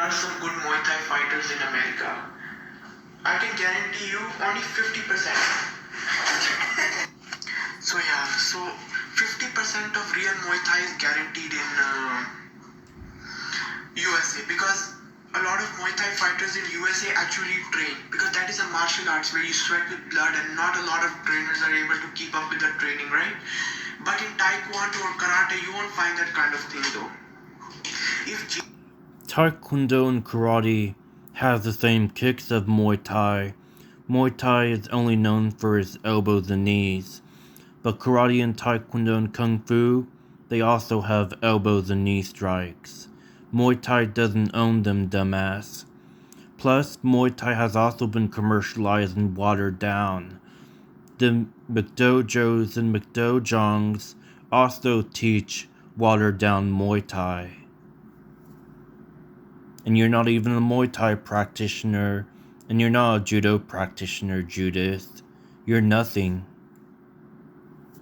are some good Muay Thai fighters in America. I can guarantee you only 50%. So 50% of real Muay Thai is guaranteed in USA because a lot of Muay Thai fighters in USA actually train because that is a martial arts where you sweat with blood and not a lot of trainers are able to keep up with the training, right? But in Taekwondo or Karate, you won't find that kind of thing though. Taekwondo and Karate have the same kicks of Muay Thai. Muay Thai is only known for its elbows and knees, but Karate and Taekwondo and Kung Fu, they also have elbows and knee strikes. Muay Thai doesn't own them, dumbass. Plus, Muay Thai has also been commercialized and watered down. The McDojos and McDojongs also teach watered down Muay Thai. And you're not even a Muay Thai practitioner, and you're not a judo practitioner, Judith. You're nothing.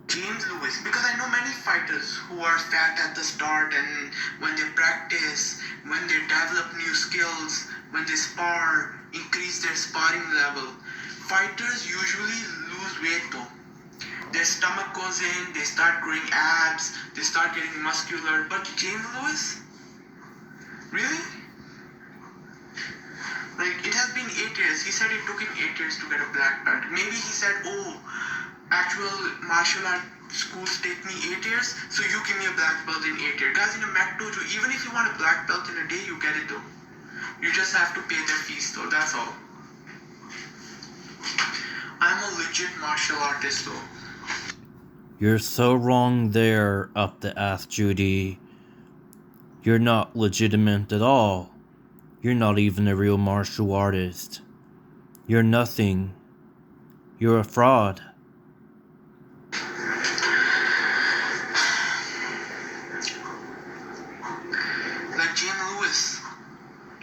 James Lewis, because I know many fighters who are fat at the start and when they practice, when they develop new skills, when they spar, increase their sparring level, fighters usually lose weight though. Their stomach goes in, they start growing abs, they start getting muscular, but James Lewis? Really? Like, it has been 8 years. He said it took him 8 years to get a black belt. Maybe he said, actual martial art schools take me 8 years, so you give me a black belt in 8 years. Guys, in a Mac dojo, even if you want a black belt in a day, you get it though. You just have to pay their fees though, that's all. I'm a legit martial artist though. You're so wrong there, up the ass Judy. You're not legitimate at all. You're not even a real martial artist. You're nothing. You're a fraud. Like James Lewis.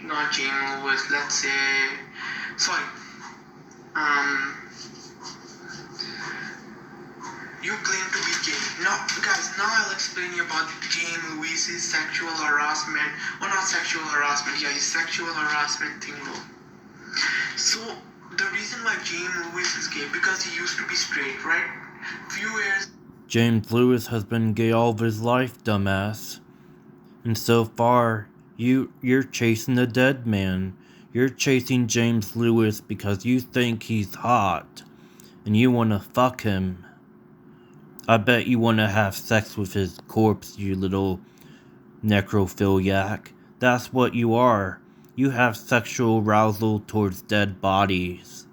Not James Lewis, let's say... Sorry. You claim to be gay. Now, guys, now I'll explain you about James Lewis's sexual harassment. Well, not sexual harassment, his sexual harassment thing though. So, the reason why James Lewis is gay, because he used to be straight, right? Few years... James Lewis has been gay all of his life, dumbass. And so far, you're chasing a dead man. You're chasing James Lewis because you think he's hot. And you want to fuck him. I bet you want to have sex with his corpse, you little necrophiliac. That's what you are. You have sexual arousal towards dead bodies.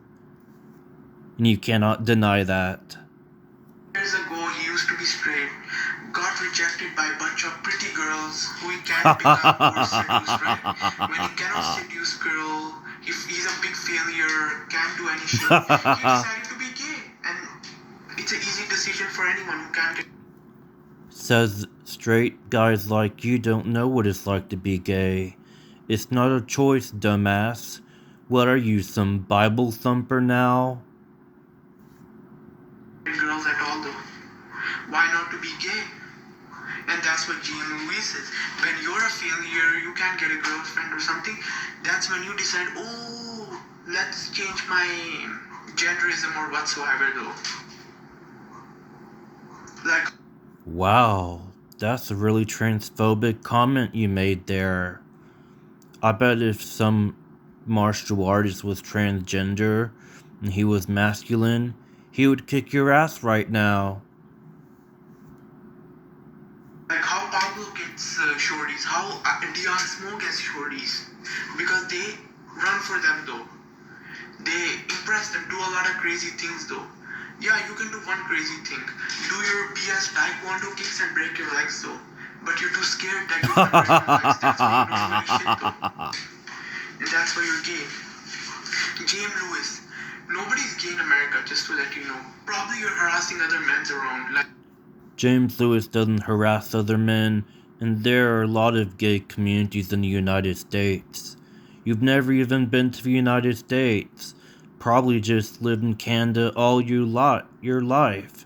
And you cannot deny that. Years ago, he used to be straight. Got rejected by a bunch of pretty girls who he can't pick up or seduce, right? When he cannot seduce girl, he's a big failure, can't do any shit. He decided to be gay. And it's an easy decision for anyone who can't get... Says straight guys like you don't know what it's like to be gay. It's not a choice, dumbass. What are you, some Bible thumper now? Girls at all though. Why not to be gay? And that's what James Lewis is. When you're a failure, you can't get a girlfriend or something, that's when you decide, let's change my genderism or whatsoever though. Like... Wow, that's a really transphobic comment you made there. I bet if some martial artist was transgender and he was masculine, he would kick your ass right now. Like how Pablo gets shorties, how Dion Smo gets shorties. Because they run for them though. They impress them, do a lot of crazy things though. Yeah, you can do one crazy thing. Do your BS Taekwondo kicks and break your legs though. But you're too scared that you're gonna break your legs. That's why you're not doing shit though. And that's why you're gay. James Lewis. Nobody's gay in America, just to let you know. Probably you're harassing other men around. Like James Lewis doesn't harass other men, and there are a lot of gay communities in the United States. You've never even been to the United States. Probably just lived in Canada all your life.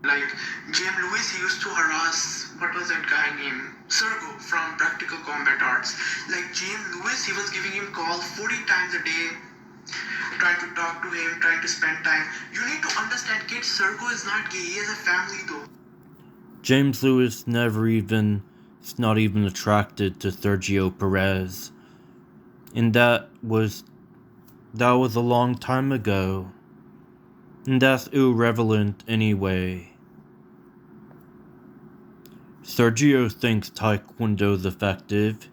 Like James Lewis, he used to harass, what was that guy? guy named Sergo from Practical Combat Arts. Like James Lewis, he was giving him call 40 times a day, trying to talk to him, trying to spend time. You need to understand, kid, Sergo is not gay. He has a family though. James Lewis is not even attracted to Sergio Perez. And that was a long time ago. And that's irrelevant anyway. Sergio thinks Taekwondo's effective.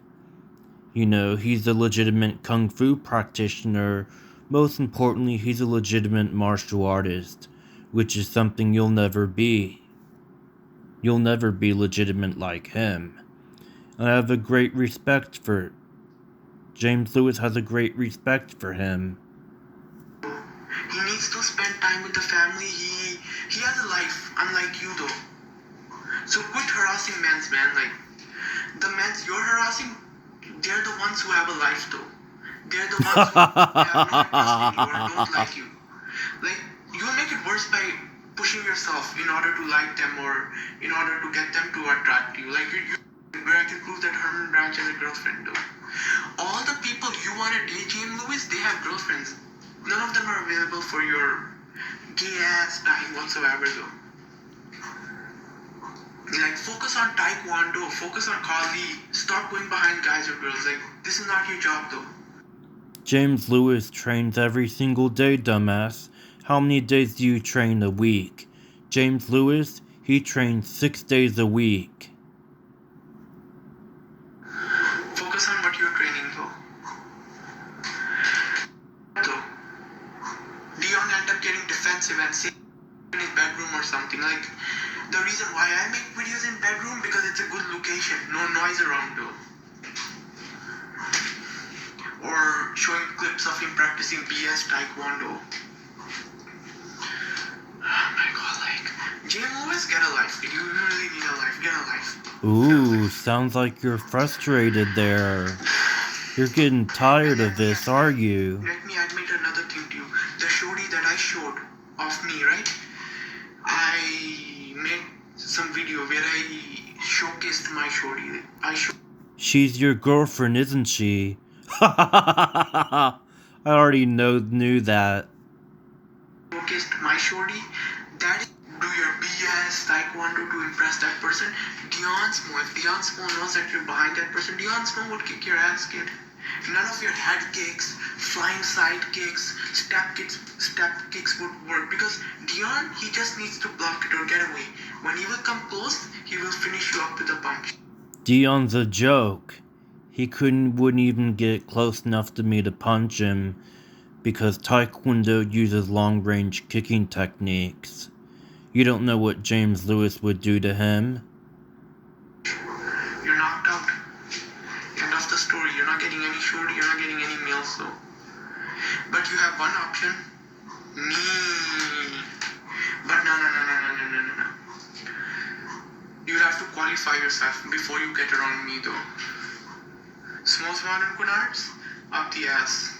You know, he's a legitimate kung fu practitioner. Most importantly, he's a legitimate martial artist, which is something you'll never be. You'll never be legitimate like him. And I have a great respect for James Lewis has a great respect for him. He needs to spend time with the family. He has a life, unlike you though. So quit harassing men, man. Like, the men you're harassing, they're the ones who have a life though. They're the ones who have no interest in you or don't like you. Like, you'll make it worse by pushing yourself in order to like them or in order to get them to attract you. Like, where I can prove that Herman Branch has a girlfriend though. All the people you want to date, James Lewis, they have girlfriends. None of them are available for your gay ass time whatsoever though. Like, focus on Taekwondo, focus on Kali, stop going behind guys or girls. Like, this is not your job though. James Lewis trains every single day, dumbass. How many days do you train a week? James Lewis, he trains 6 days a week. Focus on what you're training though. Dion end up getting defensive and say in his bedroom or something. Like, the reason why I make videos in bedroom because it's a good location, no noise around though. Or showing clips of him practicing BS Taekwondo. Oh my god, like, James Lewis, get a life. You really need a life. Get a life. Ooh, sounds like you're frustrated there. You're getting tired of this, are you? Let me admit another thing to you. The shorty that I showed of me, right? I made some video where I showcased my shorty. She's your girlfriend, isn't she? I already knew that. Showcased my shorty. That is, do your BS Taekwondo to impress that person. Dion Smo, if Dion Smo knows that you're behind that person, Dion Smo would kick your ass, kid. None of your head kicks, flying side kicks, step kicks would work because Dion, he just needs to block it or get away. When he will come close, he will finish you up with a punch. Dion's a joke. He wouldn't even get close enough to me to punch him because Taekwondo uses long-range kicking techniques. You don't know what James Lewis would do to him. You're knocked out. End of the story. You're not getting any shorty, you're not getting any meals though. But you have one option. Me. But no. You'll have to qualify yourself before you get around me though. Small and good arts, up the ass.